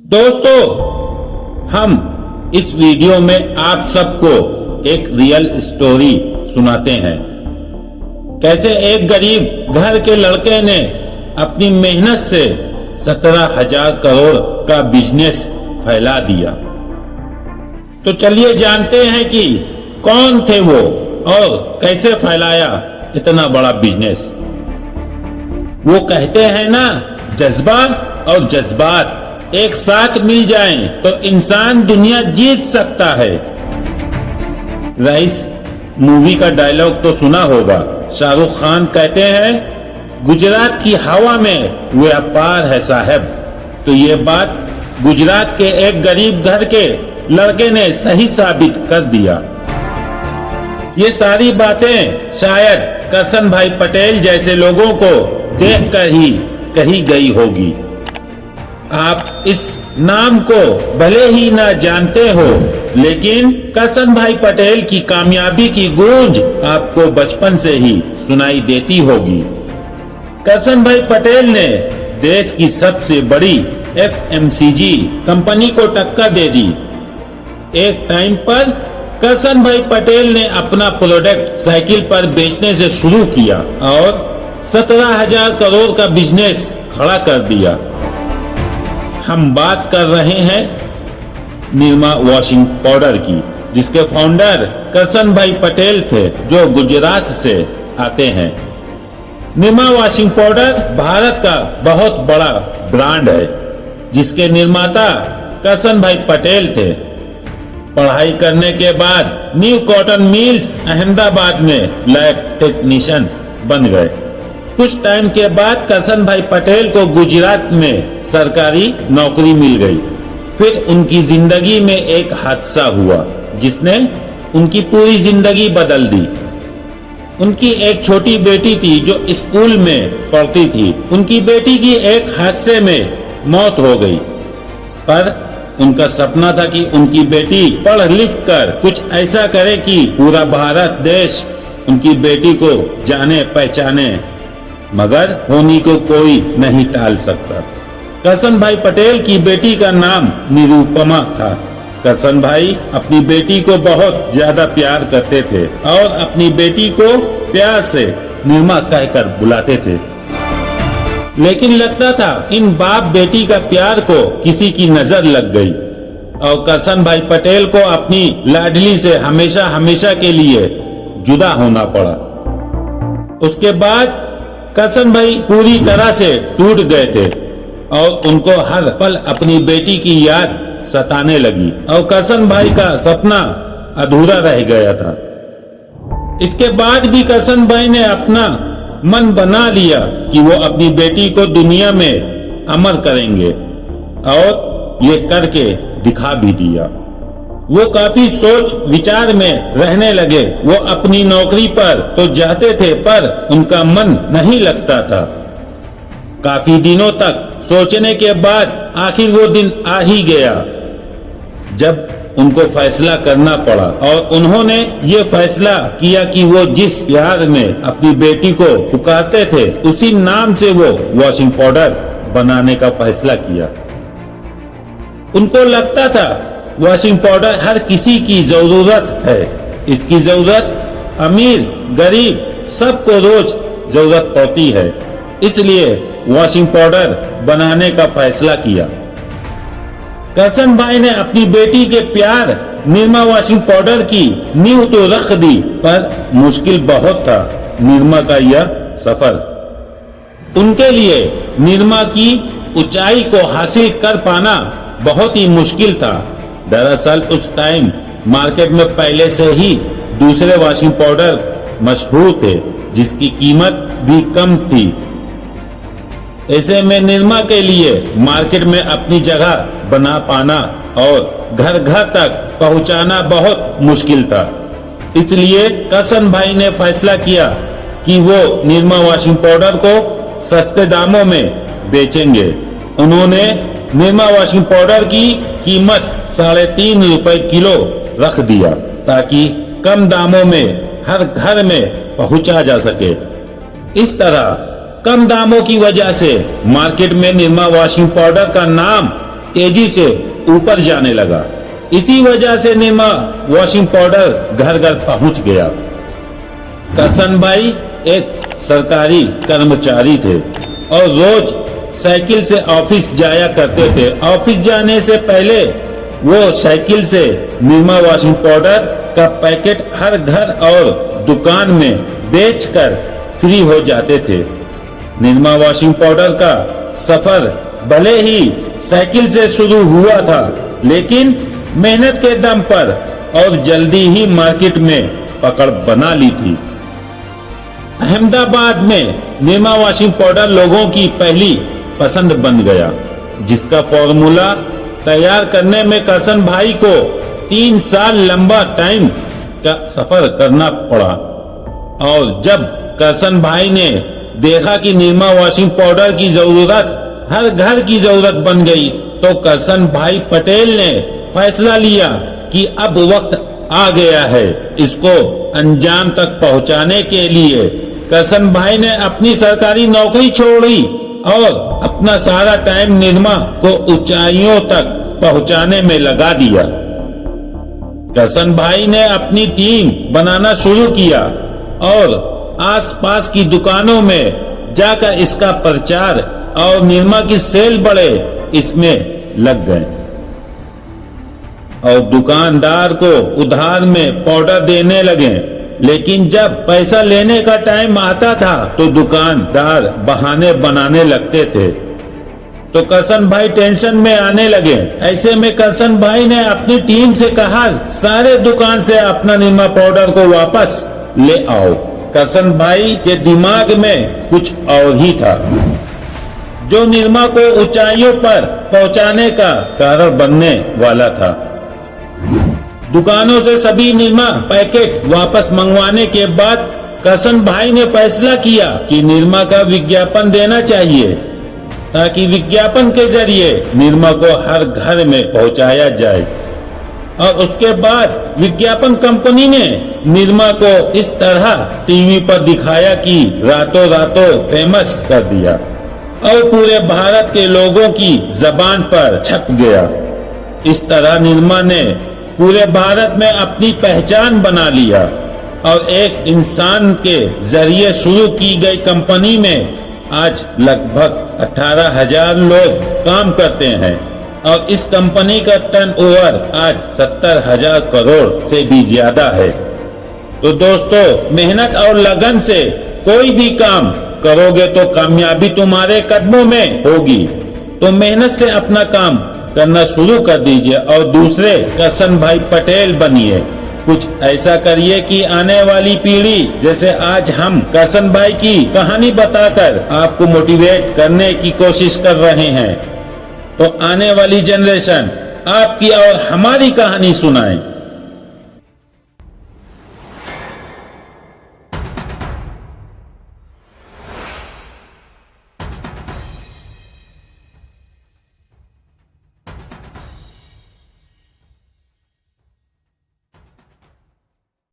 दोस्तों, हम इस वीडियो में आप सबको एक रियल स्टोरी सुनाते हैं। कैसे एक गरीब घर के लड़के ने अपनी मेहनत से 17,000 करोड़ का बिजनेस फैला दिया। तो चलिए जानते हैं कि कौन थे वो और कैसे फैलाया इतना बड़ा बिजनेस। वो कहते हैं ना, जज्बा और जज्बात एक साथ मिल जाएं तो इंसान दुनिया जीत सकता है। रईस मूवी का डायलॉग तो सुना होगा। शाहरुख खान कहते हैं, गुजरात की हवा में व्यापार है साहब। तो ये बात गुजरात के एक गरीब घर के लड़के ने सही साबित कर दिया। ये सारी बातें शायद करसन भाई पटेल जैसे लोगों को देखकर ही कही गई होगी। आप इस नाम को भले ही ना जानते हो, लेकिन करसन भाई पटेल की कामयाबी की गूंज आपको बचपन से ही सुनाई देती होगी। करसन भाई पटेल ने देश की सबसे बड़ी FMCG कंपनी को टक्कर दे दी। एक टाइम पर करसन भाई पटेल ने अपना प्रोडक्ट साइकिल पर बेचने से शुरू किया और 17,000 करोड़ का बिजनेस खड़ा कर दिया। हम बात कर रहे हैं निरमा वॉशिंग पाउडर की, जिसके फाउंडर करसन भाई पटेल थे, जो गुजरात से आते हैं। निरमा वॉशिंग पाउडर भारत का बहुत बड़ा ब्रांड है, जिसके निर्माता करसन भाई पटेल थे। पढ़ाई करने के बाद न्यू कॉटन मिल्स अहमदाबाद में लैब टेक्नीशियन बन गए। कुछ टाइम के बाद करसन भाई पटेल को गुजरात में सरकारी नौकरी मिल गई। फिर उनकी जिंदगी में एक हादसा हुआ, जिसने उनकी पूरी जिंदगी बदल दी। उनकी एक छोटी बेटी थी जो स्कूल में पढ़ती थी। उनकी बेटी की एक हादसे में मौत हो गई, पर उनका सपना था कि उनकी बेटी पढ़ लिख कर कुछ ऐसा करे कि पूरा भारत देश उनकी बेटी को जाने पहचाने, मगर होनी को कोई नहीं टाल सकता। करसन भाई पटेल की बेटी का नाम निरुपमा था। करसन भाई अपनी बेटी को बहुत ज्यादा प्यार करते थे और अपनी बेटी को प्यार से निरमा कहकर बुलाते थे। लेकिन लगता था इन बाप बेटी का प्यार को किसी की नजर लग गई और करसन भाई पटेल को अपनी लाडली से हमेशा हमेशा के लिए जुदा होना पड़ा। उसके बाद करसन भाई पूरी तरह से टूट गए थे और उनको हर पल अपनी बेटी की याद सताने लगी और करसन भाई का सपना अधूरा रह गया था। इसके बाद भी करसन भाई ने अपना मन बना लिया कि वो अपनी बेटी को दुनिया में अमर करेंगे और ये करके दिखा भी दिया। वो काफी सोच विचार में रहने लगे। वो अपनी नौकरी पर तो जाते थे, पर उनका मन नहीं लगता था। काफी दिनों तक सोचने के बाद आखिर वो दिन आ ही गया जब उनको फैसला करना पड़ा, और उन्होंने ये फैसला किया कि वो जिस प्यार में अपनी बेटी को पुकारते थे, उसी नाम से वो वॉशिंग पाउडर बनाने का फैसला किया। उनको लगता था वॉशिंग पाउडर हर किसी की जरूरत है। इसकी जरूरत अमीर गरीब सबको रोज जरूरत पड़ती है, इसलिए वॉशिंग पाउडर बनाने का फैसला किया। करसन भाई ने अपनी बेटी के प्यार निरमा वॉशिंग पाउडर की नींव तो रख दी, पर मुश्किल बहुत था निरमा का यह सफर। उनके लिए निरमा की ऊंचाई को हासिल कर पाना बहुत ही मुश्किल था। दरअसल उस टाइम मार्केट में पहले से ही दूसरे वॉशिंग पाउडर मशहूर थे, जिसकी कीमत भी कम थी। ऐसे में निरमा के लिए मार्केट में अपनी जगह बना पाना और घर घर तक पहुंचाना बहुत मुश्किल था। इसलिए करसन भाई ने फैसला किया कि वो निरमा वॉशिंग पाउडर को सस्ते दामों में बेचेंगे। उन्होंने निरमा वॉशिंग पाउडर की कीमत 3.5 रुपए किलो रख दिया, ताकि कम दामों में हर घर में पहुंचा जा सके। इस तरह कम दामों की वजह से मार्केट में निरमा वॉशिंग पाउडर का नाम तेजी से ऊपर जाने लगा। इसी वजह से निरमा वॉशिंग पाउडर घर घर पहुंच गया। करसन भाई एक सरकारी कर्मचारी थे और रोज साइकिल से ऑफिस जाया करते थे। ऑफिस जाने से पहले वो साइकिल से निरमा वॉशिंग पाउडर का पैकेट हर घर और दुकान में बेचकर फ्री हो जाते थे। निरमा वॉशिंग पाउडर का सफर भले ही साइकिल से शुरू हुआ था, लेकिन मेहनत के दम पर और जल्दी ही मार्केट में पकड़ बना ली थी। अहमदाबाद में निरमा वॉशिंग पाउडर लोगों की पहली पसंद बन गया, जिसका फॉर्मूला तैयार करने में करसन भाई को 3 साल लंबा टाइम का सफर करना पड़ा। और जब करसन भाई ने देखा कि निरमा वॉशिंग पाउडर की जरूरत हर घर की जरूरत बन गई, तो करसन भाई पटेल ने फैसला लिया कि अब वक्त आ गया है इसको अंजाम तक पहुंचाने के लिए। करसन भाई ने अपनी सरकारी नौकरी छोड़ी और अपना सारा टाइम निरमा को ऊंचाइयों तक पहुंचाने में लगा दिया। करसन भाई ने अपनी टीम बनाना शुरू किया और आसपास की दुकानों में जाकर इसका प्रचार और निरमा की सेल बढ़े इसमें लग गए और दुकानदार को उधार में पाउडर देने लगे। लेकिन जब पैसा लेने का टाइम आता था तो दुकानदार बहाने बनाने लगते थे, तो करसन भाई टेंशन में आने लगे। ऐसे में करसन भाई ने अपनी टीम से कहा, सारे दुकान से अपना निरमा पाउडर को वापस ले आओ। करसन भाई के दिमाग में कुछ और ही था, जो निरमा को ऊंचाइयों पर पहुंचाने का कारण बनने वाला था। दुकानों से सभी निरमा पैकेट वापस मंगवाने के बाद करसन भाई ने फैसला किया कि निरमा का विज्ञापन देना चाहिए, ताकि विज्ञापन के जरिए निरमा को हर घर में पहुंचाया जाए। और उसके बाद विज्ञापन कंपनी ने निरमा को इस तरह टीवी पर दिखाया कि रातों रातों फेमस कर दिया और पूरे भारत के लोगों की जबान पर छप गया। इस तरह निरमा ने पूरे भारत में अपनी पहचान बना लिया और एक इंसान के जरिए शुरू की गई कंपनी में आज लगभग 18,000 लोग काम करते हैं और इस कंपनी का टर्नओवर आज 70,000 करोड़ से भी ज्यादा है। तो दोस्तों, मेहनत और लगन से कोई भी काम करोगे तो कामयाबी तुम्हारे कदमों में होगी। तो मेहनत से अपना काम करना शुरू कर दीजिए और दूसरे करसन भाई पटेल बनिए। कुछ ऐसा करिए कि आने वाली पीढ़ी जैसे आज हम करसन भाई की कहानी बताकर आपको मोटिवेट करने की कोशिश कर रहे हैं, तो आने वाली जनरेशन आपकी और हमारी कहानी सुनाए।